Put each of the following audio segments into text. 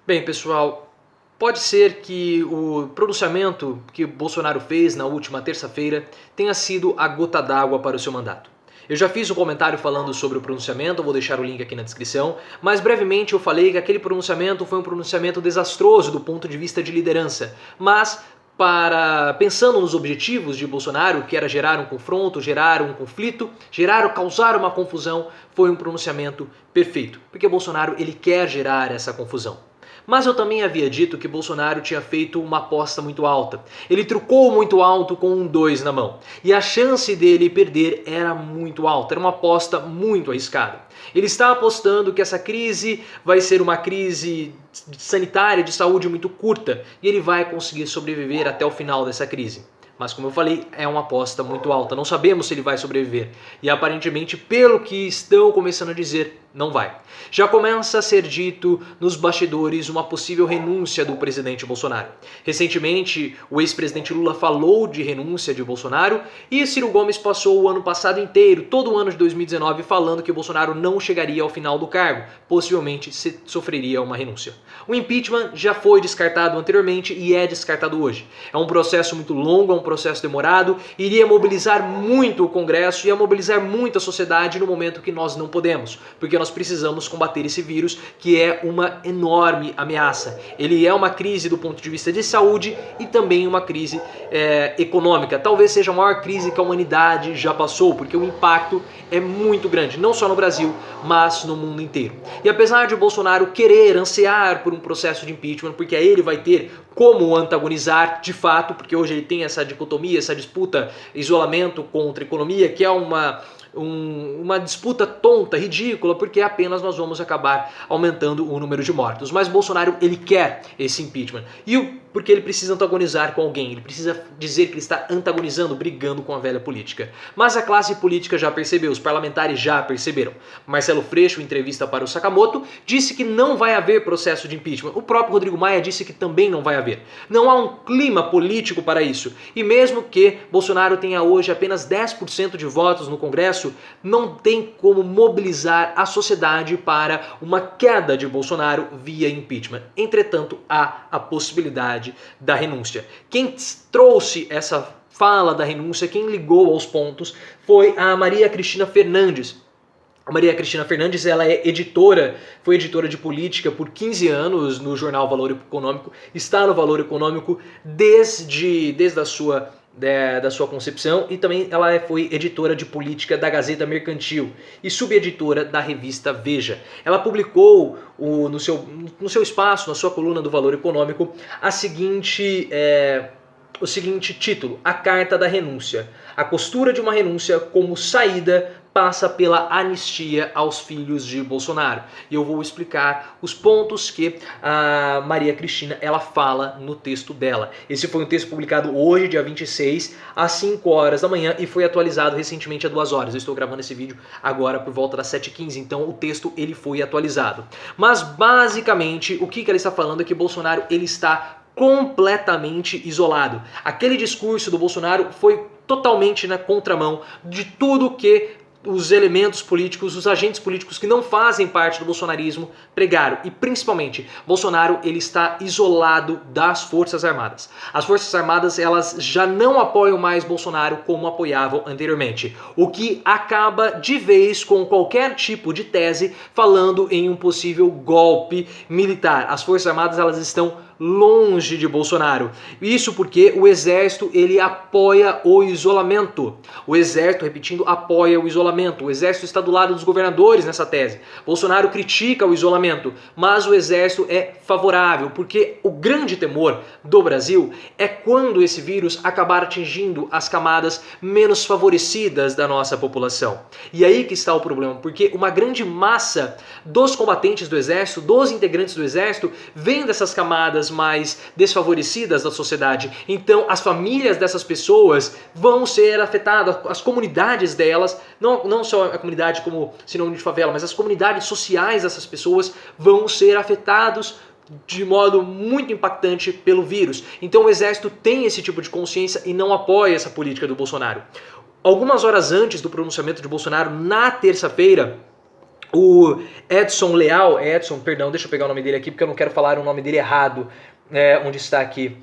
Bem, pessoal, pode ser que o pronunciamento que Bolsonaro fez na última terça-feira tenha sido a gota d'água para o seu mandato. Eu já fiz um comentário falando sobre o pronunciamento, vou deixar o link aqui na descrição, mas brevemente eu falei que aquele pronunciamento foi um pronunciamento desastroso do ponto de vista de liderança, mas pensando nos objetivos de Bolsonaro, que era gerar um confronto, gerar um conflito, causar uma confusão, foi um pronunciamento perfeito, porque Bolsonaro ele quer gerar essa confusão. Mas eu também havia dito que Bolsonaro tinha feito uma aposta muito alta. Ele trucou muito alto com um 2 na mão. E a chance dele perder era muito alta, era uma aposta muito arriscada. Ele está apostando que essa crise vai ser uma crise sanitária, de saúde muito curta, e ele vai conseguir sobreviver até o final dessa crise. Mas como eu falei, é uma aposta muito alta, não sabemos se ele vai sobreviver. E aparentemente, pelo que estão começando a dizer, não vai. Já começa a ser dito nos bastidores uma possível renúncia do presidente Bolsonaro. Recentemente, o ex-presidente Lula falou de renúncia de Bolsonaro e Ciro Gomes passou o ano passado inteiro, todo o ano de 2019, falando que o Bolsonaro não chegaria ao final do cargo, possivelmente sofreria uma renúncia. O impeachment já foi descartado anteriormente e é descartado hoje. É um processo muito longo, é um processo demorado, iria mobilizar muito o Congresso, ia mobilizar muito a sociedade no momento que nós não podemos, porque nós precisamos combater esse vírus que é uma enorme ameaça. Ele é uma crise do ponto de vista de saúde e também uma crise econômica. Talvez seja a maior crise que a humanidade já passou, porque o impacto é muito grande, não só no Brasil, mas no mundo inteiro. E apesar de o Bolsonaro querer, ansiar por um processo de impeachment, porque aí ele vai ter como antagonizar de fato, porque hoje ele tem essa dicotomia, essa disputa isolamento contra economia, que é uma disputa tonta, ridícula, porque apenas nós vamos acabar aumentando o número de mortos. Mas Bolsonaro, ele quer esse impeachment. Porque ele precisa antagonizar com alguém, ele precisa dizer que ele está antagonizando, brigando com a velha política. Mas a classe política já percebeu, os parlamentares já perceberam. Marcelo Freixo, em entrevista para o Sakamoto, disse que não vai haver processo de impeachment. O próprio Rodrigo Maia disse que também não vai haver. Não há um clima político para isso. E mesmo que Bolsonaro tenha hoje apenas 10% de votos no Congresso, não tem como mobilizar a sociedade para uma queda de Bolsonaro via impeachment. Entretanto, há a possibilidade da renúncia. Quem trouxe essa fala da renúncia, quem ligou aos pontos, foi a Maria Cristina Fernandes. A Maria Cristina Fernandes, ela foi editora de política por 15 anos no jornal Valor Econômico, está no Valor Econômico desde a da sua concepção, e também ela foi editora de política da Gazeta Mercantil e subeditora da revista Veja. Ela publicou no seu espaço, na sua coluna do Valor Econômico, o seguinte título: A Carta da Renúncia. A costura de uma renúncia como saída passa pela anistia aos filhos de Bolsonaro. E eu vou explicar os pontos que a Maria Cristina ela fala no texto dela. Esse foi um texto publicado hoje, dia 26, às 5 horas da manhã, e foi atualizado recentemente às 2 horas. Eu estou gravando esse vídeo agora por volta das 7h15, então o texto ele foi atualizado. Mas basicamente o que ela está falando é que Bolsonaro ele está completamente isolado. Aquele discurso do Bolsonaro foi totalmente na contramão de tudo que os elementos políticos, os agentes políticos que não fazem parte do bolsonarismo pregaram. E principalmente, Bolsonaro ele está isolado das Forças Armadas. As Forças Armadas elas já não apoiam mais Bolsonaro como apoiavam anteriormente. O que acaba de vez com qualquer tipo de tese falando em um possível golpe militar. As Forças Armadas elas estão longe de Bolsonaro. Isso porque o exército ele apoia o isolamento. O exército, repetindo, apoia o isolamento. O exército está do lado dos governadores nessa tese. Bolsonaro critica o isolamento, mas o exército é favorável, porque o grande temor do Brasil é quando esse vírus acabar atingindo as camadas menos favorecidas da nossa população. E aí que está o problema, porque uma grande massa dos combatentes do exército, dos integrantes do exército, vem dessas camadas mais desfavorecidas da sociedade. Então as famílias dessas pessoas vão ser afetadas, as comunidades delas, não só a comunidade como sinônimo de favela, mas as comunidades sociais dessas pessoas vão ser afetados de modo muito impactante pelo vírus. Então o exército tem esse tipo de consciência e não apoia essa política do Bolsonaro. Algumas horas antes do pronunciamento de Bolsonaro, na terça-feira, O Edson Leal, perdão, deixa eu pegar o nome dele aqui porque eu não quero falar o nome dele errado, onde está aqui.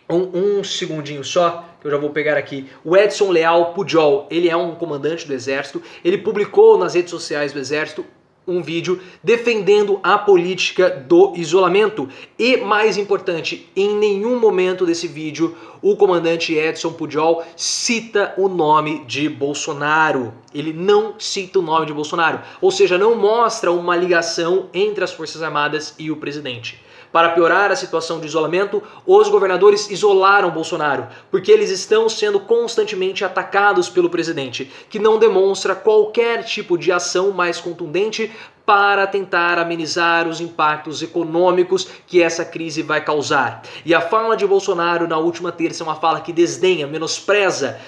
Um segundinho só, que eu já vou pegar aqui. O Edson Leal Pujol, ele é um comandante do Exército, ele publicou nas redes sociais do Exército um vídeo defendendo a política do isolamento. E, mais importante, em nenhum momento desse vídeo o comandante Edson Pujol cita o nome de Bolsonaro. Ele não cita o nome de Bolsonaro, ou seja, não mostra uma ligação entre as Forças Armadas e o presidente. Para piorar a situação de isolamento, os governadores isolaram Bolsonaro, porque eles estão sendo constantemente atacados pelo presidente, que não demonstra qualquer tipo de ação mais contundente para tentar amenizar os impactos econômicos que essa crise vai causar. E a fala de Bolsonaro na última terça é uma fala que desdenha, menospreza,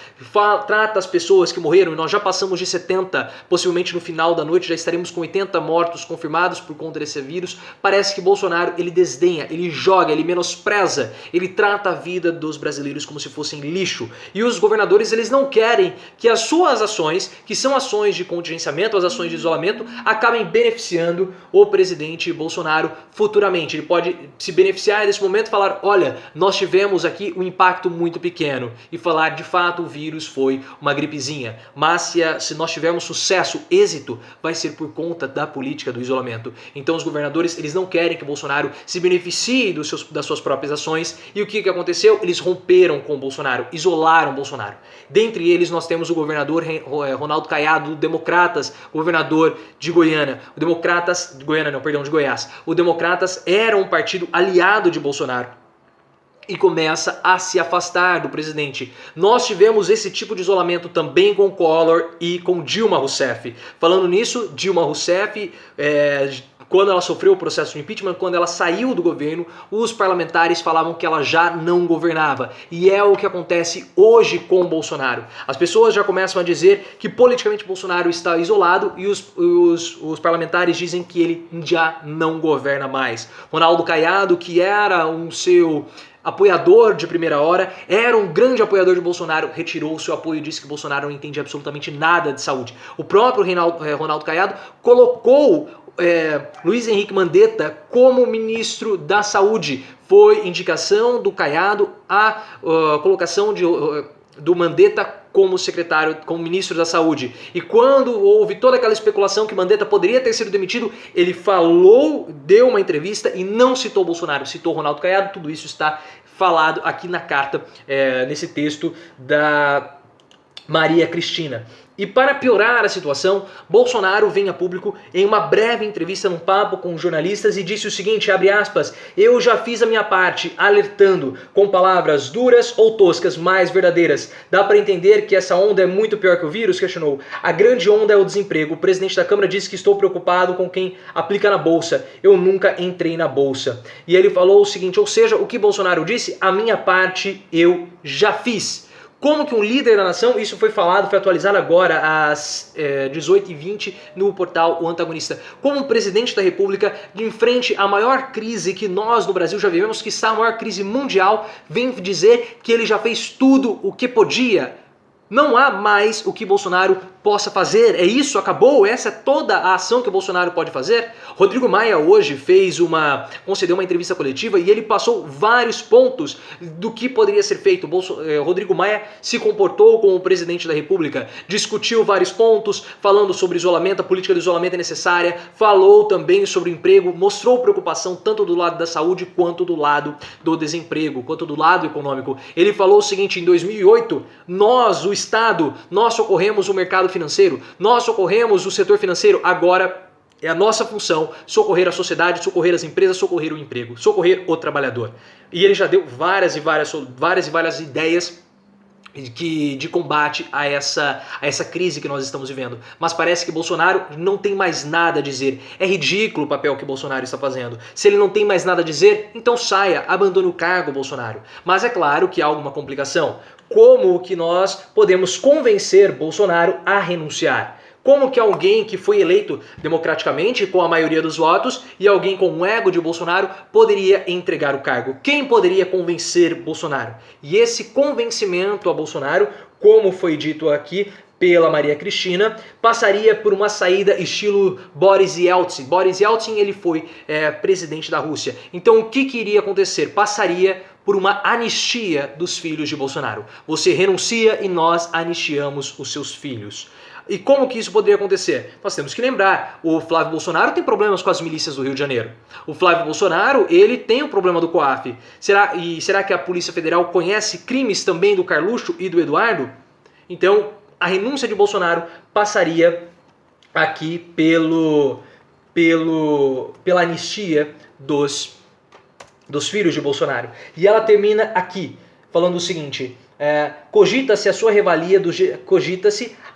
trata as pessoas que morreram, e nós já passamos de 70, possivelmente no final da noite já estaremos com 80 mortos confirmados por conta desse vírus. Parece que Bolsonaro, ele desdenha, ele joga, ele menospreza, ele trata a vida dos brasileiros como se fossem lixo. E os governadores, eles não querem que as suas ações, que são ações de contingenciamento, as ações de isolamento, acabem beneficiando o presidente Bolsonaro futuramente. Ele pode se beneficiar desse momento e falar, olha, nós tivemos aqui um impacto muito pequeno, e falar, de fato, o vírus foi uma gripezinha. Mas se nós tivermos sucesso, êxito, vai ser por conta da política do isolamento. Então os governadores, eles não querem que Bolsonaro se beneficie das suas próprias ações. E o que aconteceu? Eles romperam com o Bolsonaro, isolaram Bolsonaro. Dentre eles nós temos o governador Ronaldo Caiado, do Democratas, governador de Goiânia. De Goiás. O Democratas era um partido aliado de Bolsonaro e começa a se afastar do presidente. Nós tivemos esse tipo de isolamento também com Collor e com Dilma Rousseff. Falando nisso, Dilma Rousseff, quando ela sofreu o processo de impeachment, quando ela saiu do governo, os parlamentares falavam que ela já não governava. E é o que acontece hoje com Bolsonaro. As pessoas já começam a dizer que politicamente Bolsonaro está isolado e os parlamentares dizem que ele já não governa mais. Ronaldo Caiado, que era um seu apoiador de primeira hora, era um grande apoiador de Bolsonaro, retirou o seu apoio e disse que Bolsonaro não entende absolutamente nada de saúde. O próprio Ronaldo Caiado colocou Luiz Henrique Mandetta como ministro da Saúde. Foi indicação do Caiado a colocação do Mandetta como secretário, como ministro da Saúde. E quando houve toda aquela especulação que Mandetta poderia ter sido demitido, ele falou, deu uma entrevista e não citou Bolsonaro, citou Ronaldo Caiado. Tudo isso está falado aqui na carta, nesse texto da Maria Cristina. E para piorar a situação, Bolsonaro vem a público em uma breve entrevista num papo com jornalistas e disse o seguinte, abre aspas, eu já fiz a minha parte, alertando, com palavras duras ou toscas, mais verdadeiras. Dá para entender que essa onda é muito pior que o vírus? Questionou. A grande onda é o desemprego. O presidente da Câmara disse que estou preocupado com quem aplica na Bolsa. Eu nunca entrei na Bolsa. E ele falou o seguinte, ou seja, o que Bolsonaro disse, a minha parte eu já fiz. Como que um líder da nação, isso foi falado, foi atualizado agora às 18h20 no portal O Antagonista. Como um presidente da República, em frente à maior crise que nós no Brasil já vivemos, que está a maior crise mundial, vem dizer que ele já fez tudo o que podia. Não há mais o que Bolsonaro possa fazer. É isso? Acabou? Essa é toda a ação que o Bolsonaro pode fazer? Rodrigo Maia hoje concedeu uma entrevista coletiva e ele passou vários pontos do que poderia ser feito. Rodrigo Maia se comportou como o presidente da República, discutiu vários pontos, falando sobre isolamento, a política do isolamento é necessária, falou também sobre o emprego, mostrou preocupação tanto do lado da saúde quanto do lado do desemprego, quanto do lado econômico. Ele falou o seguinte, em 2008, nós, o Estado, nós socorremos o mercado financeiro, nós socorremos o setor financeiro, agora é a nossa função socorrer a sociedade, socorrer as empresas, socorrer o emprego, socorrer o trabalhador. E ele já deu várias e várias ideias de combate a essa crise que nós estamos vivendo. Mas parece que Bolsonaro não tem mais nada a dizer. É ridículo o papel que Bolsonaro está fazendo. Se ele não tem mais nada a dizer, então saia, abandone o cargo, Bolsonaro. Mas é claro que há alguma complicação. Como que nós podemos convencer Bolsonaro a renunciar? Como que alguém que foi eleito democraticamente com a maioria dos votos e alguém com o ego de Bolsonaro poderia entregar o cargo? Quem poderia convencer Bolsonaro? E esse convencimento a Bolsonaro, como foi dito aqui, pela Maria Cristina, passaria por uma saída estilo Boris Yeltsin. Boris Yeltsin, ele foi presidente da Rússia. Então o que iria acontecer? Passaria por uma anistia dos filhos de Bolsonaro. Você renuncia e nós anistiamos os seus filhos. E como que isso poderia acontecer? Nós temos que lembrar, o Flávio Bolsonaro tem problemas com as milícias do Rio de Janeiro. O Flávio Bolsonaro, ele tem o problema do COAF. Será que a Polícia Federal conhece crimes também do Carluxo e do Eduardo? Então, a renúncia de Bolsonaro passaria aqui pela anistia dos filhos de Bolsonaro. E ela termina aqui, falando o seguinte: cogita-se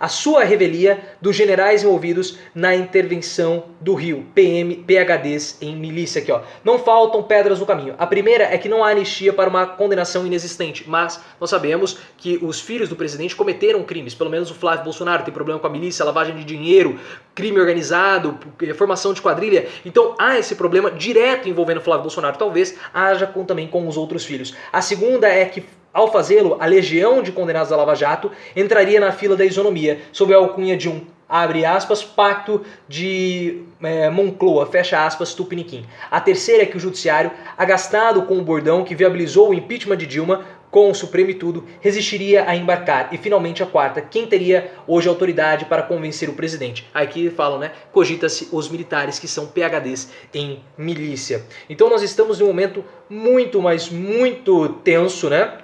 a sua revelia dos generais envolvidos na intervenção do Rio, PHDs em milícia aqui, ó. Não faltam pedras no caminho. A primeira é que não há anistia para uma condenação inexistente, mas nós sabemos que os filhos do presidente cometeram crimes, pelo menos o Flávio Bolsonaro tem problema com a milícia, lavagem de dinheiro, crime organizado, formação de quadrilha. Então há esse problema direto envolvendo o Flávio Bolsonaro, talvez haja também com os outros filhos. A segunda é que, ao fazê-lo, a legião de condenados da Lava Jato entraria na fila da isonomia, sob a alcunha de um, abre aspas, pacto de Moncloa, fecha aspas, Tupiniquim. A terceira é que o judiciário, agastado com o bordão que viabilizou o impeachment de Dilma, com o Supremo e tudo, resistiria a embarcar. E finalmente a quarta, quem teria hoje autoridade para convencer o presidente? Aqui falam, né? Cogita-se os militares que são PHDs em milícia. Então nós estamos em um momento muito, mas muito tenso, né?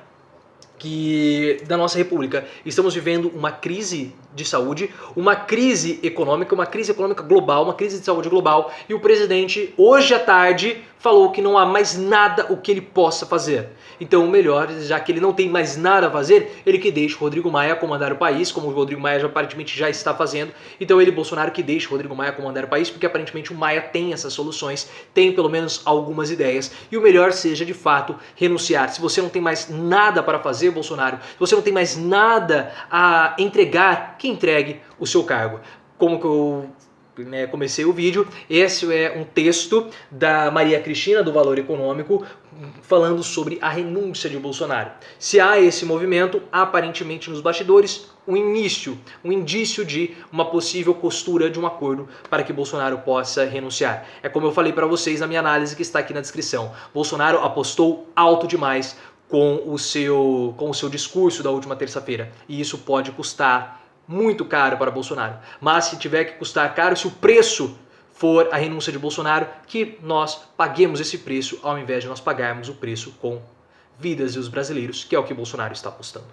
Da nossa república. Estamos vivendo uma crise de saúde, uma crise econômica global, uma crise de saúde global, e o presidente hoje à tarde falou que não há mais nada o que ele possa fazer. Então o melhor, já que ele não tem mais nada a fazer, ele que deixe Rodrigo Maia comandar o país, como o Rodrigo Maia aparentemente já está fazendo. Então ele, Bolsonaro, que deixe Rodrigo Maia comandar o país, porque aparentemente o Maia tem essas soluções, tem pelo menos algumas ideias, e o melhor seja de fato renunciar. Se você não tem mais nada para fazer, Bolsonaro, se você não tem mais nada a entregar, que entregue o seu cargo. Como que eu comecei o vídeo, esse é um texto da Maria Cristina, do Valor Econômico, falando sobre a renúncia de Bolsonaro. Se há esse movimento, aparentemente nos bastidores, um indício de uma possível costura de um acordo para que Bolsonaro possa renunciar. É como eu falei para vocês na minha análise que está aqui na descrição. Bolsonaro apostou alto demais com o seu discurso da última terça-feira, e isso pode custar muito caro para Bolsonaro. Mas se tiver que custar caro, se o preço for a renúncia de Bolsonaro, que nós paguemos esse preço ao invés de nós pagarmos o preço com vidas dos brasileiros, que é o que Bolsonaro está apostando.